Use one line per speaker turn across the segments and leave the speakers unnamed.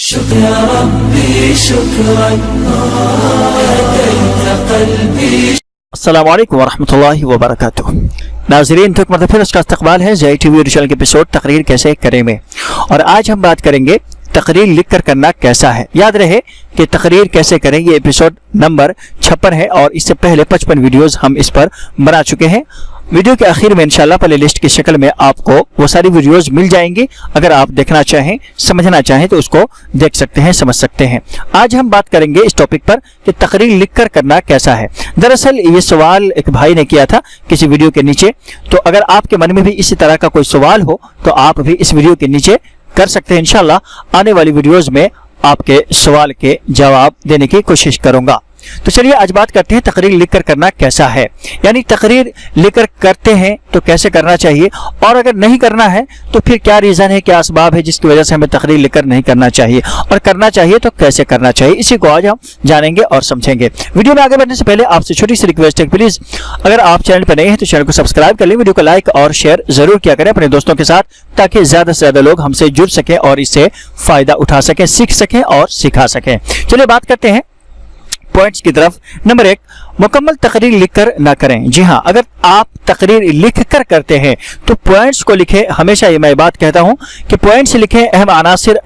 شکر ربی شکرا ہدیت قلبی۔
السلام علیکم ورحمۃ اللہ وبرکاتہ۔ ناظرین، تو ایک مرتبہ پھر اس کا استقبال ہے زی ٹی وی چینل کے ایپیسوڈ تقریر کیسے کریں میں، اور آج ہم بات کریں گے تقریر لکھ کر کرنا کیسا ہے۔ یاد رہے کہ تقریر کیسے کریں یہ ایپیسوڈ نمبر 56 ہے، اور اس سے پہلے 55 ویڈیوز ہم اس پر بنا چکے ہیں۔ ویڈیو کے آخر میں انشاءاللہ پلے لسٹ کی شکل میں آپ کو وہ ساری ویڈیوز مل جائیں گی، اگر آپ دیکھنا چاہیں سمجھنا چاہیں تو اس کو دیکھ سکتے ہیں، سمجھ سکتے ہیں۔ آج ہم بات کریں گے اس ٹاپک پر کہ تقریر لکھ کر کرنا کیسا ہے۔ دراصل یہ سوال ایک بھائی نے کیا تھا کسی ویڈیو کے نیچے، تو اگر آپ کے من میں بھی اسی طرح کا کوئی سوال ہو تو آپ بھی اس ویڈیو کے نیچے کر سکتے ہیں۔ انشاءاللہ آنے والی ویڈیوز میں آپ کے سوال کے جواب دینے کی کوشش کروں گا۔ تو چلیے آج بات کرتے ہیں تقریر لکھ کر کرنا کیسا ہے، یعنی تقریر لکھ کر کرتے ہیں تو کیسے کرنا چاہیے، اور اگر نہیں کرنا ہے تو پھر کیا ریزن ہے، کیا اسباب ہے جس کی وجہ سے ہمیں تقریر لکھ کر نہیں کرنا چاہیے، اور کرنا چاہیے تو کیسے کرنا چاہیے، اسی کو آج ہم جانیں گے اور سمجھیں گے۔ ویڈیو میں آگے بڑھنے سے پہلے آپ سے چھوٹی سی ریکویسٹ ہے، پلیز اگر آپ چینل پر نئے ہیں تو چینل کو سبسکرائب کر لیں، ویڈیو کو لائک اور شیئر ضرور کیا کریں اپنے دوستوں کے ساتھ، تاکہ زیادہ سے زیادہ لوگ ہم سے جڑ سکیں اور اس سے فائدہ اٹھا سکیں، سیکھ سکیں اور سکھا سکیں۔ چلیے بات کرتے ہیں پوائنٹس کی طرف۔ نمبر 1، مکمل تقریر لکھ کر نہ کریں۔ جی ہاں، اگر آپ تقریر لکھ کر کرتے ہیں تو پوائنٹس کو لکھیں۔ ہمیشہ یہ میں بات کہتا ہوں کہ پوائنٹس لکھیں، اہم عناصر،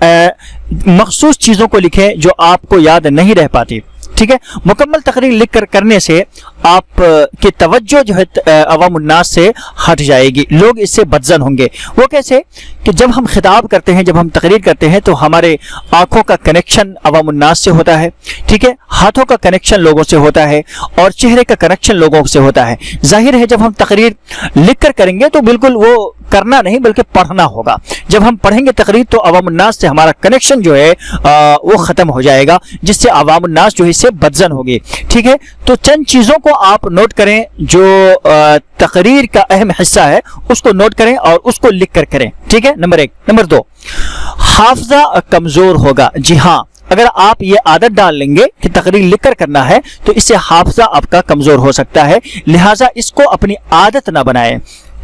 مخصوص چیزوں کو لکھیں جو آپ کو یاد نہیں رہ پاتی، ٹھیک ہے۔ مکمل تقریر لکھ کر کرنے سے آپ کی توجہ جو ہے عوام الناس سے ہٹ جائے گی، لوگ اس سے بدظن ہوں گے۔ وہ کیسے کہ جب ہم خطاب کرتے ہیں، جب ہم تقریر کرتے ہیں تو ہمارے آنکھوں کا کنیکشن عوام الناس سے ہوتا ہے، ٹھیک ہے، ہاتھوں کا کنیکشن لوگوں سے ہوتا ہے، اور چہرے کا کنیکشن لوگوں سے ہوتا ہے۔ ظاہر ہے جب ہم تقریر لکھ کر کریں گے تو بالکل وہ کرنا نہیں بلکہ پڑھنا ہوگا۔ جب ہم پڑھیں گے تقریر تو عوام الناس سے ہمارا کنیکشن جو ہے وہ ختم ہو جائے گا، جس سے عوام الناس جو ہے اس سے بدظن ہوگی، ٹھیک ہے۔ تو چند چیزوں کو آپ نوٹ کریں جو تقریر کا اہم حصہ ہے، اس کو نوٹ کریں اور اس کو لکھ کر کریں، ٹھیک ہے۔ نمبر 1۔ نمبر 2، حافظہ کمزور ہوگا۔ جی ہاں، اگر آپ یہ عادت ڈال لیں گے کہ تقریر لکھ کر کرنا ہے تو اس سے حافظہ آپ کا کمزور ہو سکتا ہے، لہٰذا اس کو اپنی عادت نہ بنائیں،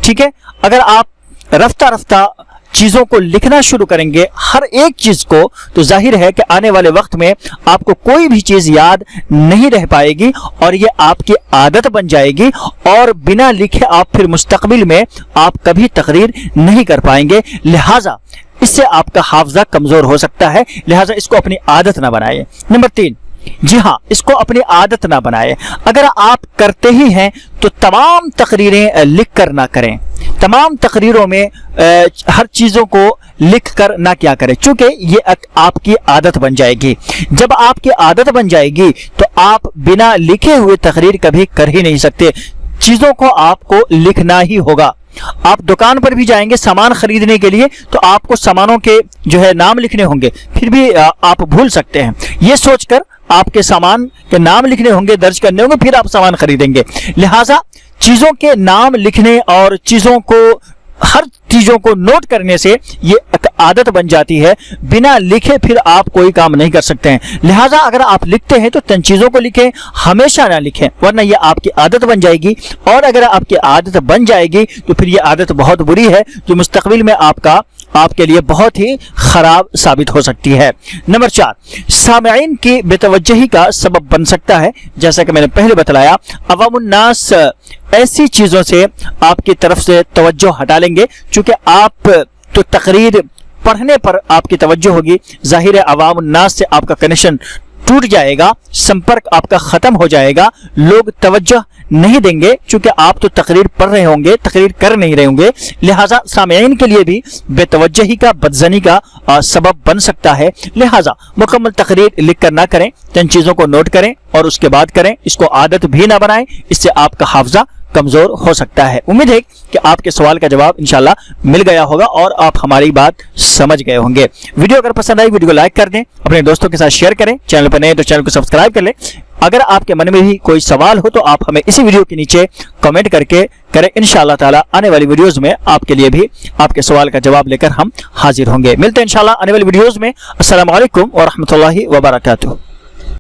ٹھیک ہے۔ اگر آپ رفتہ رفتہ چیزوں کو لکھنا شروع کریں گے، ہر ایک چیز کو، تو ظاہر ہے کہ آنے والے وقت میں آپ کو کوئی بھی چیز یاد نہیں رہ پائے گی، اور یہ آپ کی عادت بن جائے گی، اور بنا لکھے آپ پھر مستقبل میں آپ کبھی تقریر نہیں کر پائیں گے، لہٰذا اس سے آپ کا حافظہ کمزور ہو سکتا ہے، لہٰذا اس کو اپنی عادت نہ بنائیں۔ نمبر 3، جی ہاں، اس کو اپنی عادت نہ بنائیں۔ اگر آپ کرتے ہی ہیں تو تمام تقریریں لکھ کر نہ کریں، تمام تقریروں میں ہر چیزوں کو لکھ کر نہ کیا کریں، چونکہ یہ آپ کی عادت بن جائے گی۔ جب آپ کی عادت بن جائے گی تو آپ بنا لکھے ہوئے تقریر کبھی کر ہی نہیں سکتے، چیزوں کو آپ کو لکھنا ہی ہوگا۔ آپ دکان پر بھی جائیں گے سامان خریدنے کے لیے تو آپ کو سامانوں کے جو ہے نام لکھنے ہوں گے، پھر بھی آپ بھول سکتے ہیں، یہ سوچ کر آپ کے سامان کے نام لکھنے ہوں گے، درج کرنے ہوں گے، پھر آپ سامان خریدیں گے۔ لہٰذا چیزوں کے نام لکھنے اور ہر چیزوں کو نوٹ کرنے سے یہ ایک عادت بن جاتی ہے، بنا لکھے پھر آپ کوئی کام نہیں کر سکتے ہیں۔ لہٰذا اگر آپ لکھتے ہیں تو تن چیزوں کو لکھیں، ہمیشہ نہ لکھیں، ورنہ یہ آپ کی عادت بن جائے گی، اور اگر آپ کی عادت بن جائے گی تو پھر یہ عادت بہت بری ہے، جو مستقبل میں آپ کے لیے بہت ہی خراب ثابت ہو سکتی ہے۔ نمبر 4، سامعین کی بے توجہی کا سبب بن سکتا ہے۔ جیسا کہ میں نے پہلے بتلایا، عوام الناس ایسی چیزوں سے آپ کی طرف سے توجہ ہٹا لیں گے، چونکہ آپ تو تقریر پڑھنے پر آپ کی توجہ ہوگی، ظاہر ہے عوام الناس سے آپ کا کنیکشن ٹوٹ جائے گا، سمپرک آپ کا ختم ہو جائے گا، لوگ توجہ نہیں دیں گے، چونکہ آپ تو تقریر پڑھ رہے ہوں گے، تقریر کر نہیں رہے ہوں گے، لہٰذا سامعین کے لیے بھی بے توجہی کا، بدظنی کا سبب بن سکتا ہے۔ لہٰذا مکمل تقریر لکھ کر نہ کریں، چند چیزوں کو نوٹ کریں اور اس کے بعد کریں، اس کو عادت بھی نہ بنائیں، اس سے آپ کا حافظہ کمزور ہو سکتا ہے۔ امید ہے کہ آپ کے سوال کا جواب انشاءاللہ مل گیا ہوگا اور آپ ہماری بات سمجھ گئے ہوں گے۔ ویڈیو اگر پسند آئی ویڈیو کو لائک کر دیں، اپنے دوستوں کے ساتھ شیئر کریں، چینل پر نئے تو چینل کو سبسکرائب کر لیں۔ اگر آپ کے من میں بھی کوئی سوال ہو تو آپ ہمیں اسی ویڈیو کے نیچے کمنٹ کر کے کریں، انشاءاللہ تعالی آنے والی ویڈیوز میں آپ کے لیے بھی آپ کے سوال کا جواب لے کر ہم حاضر ہوں گے۔ ملتے ہیں انشاءاللہ آنے والی ویڈیوز میں۔ السلام علیکم ورحمۃ اللہ وبرکاتہ۔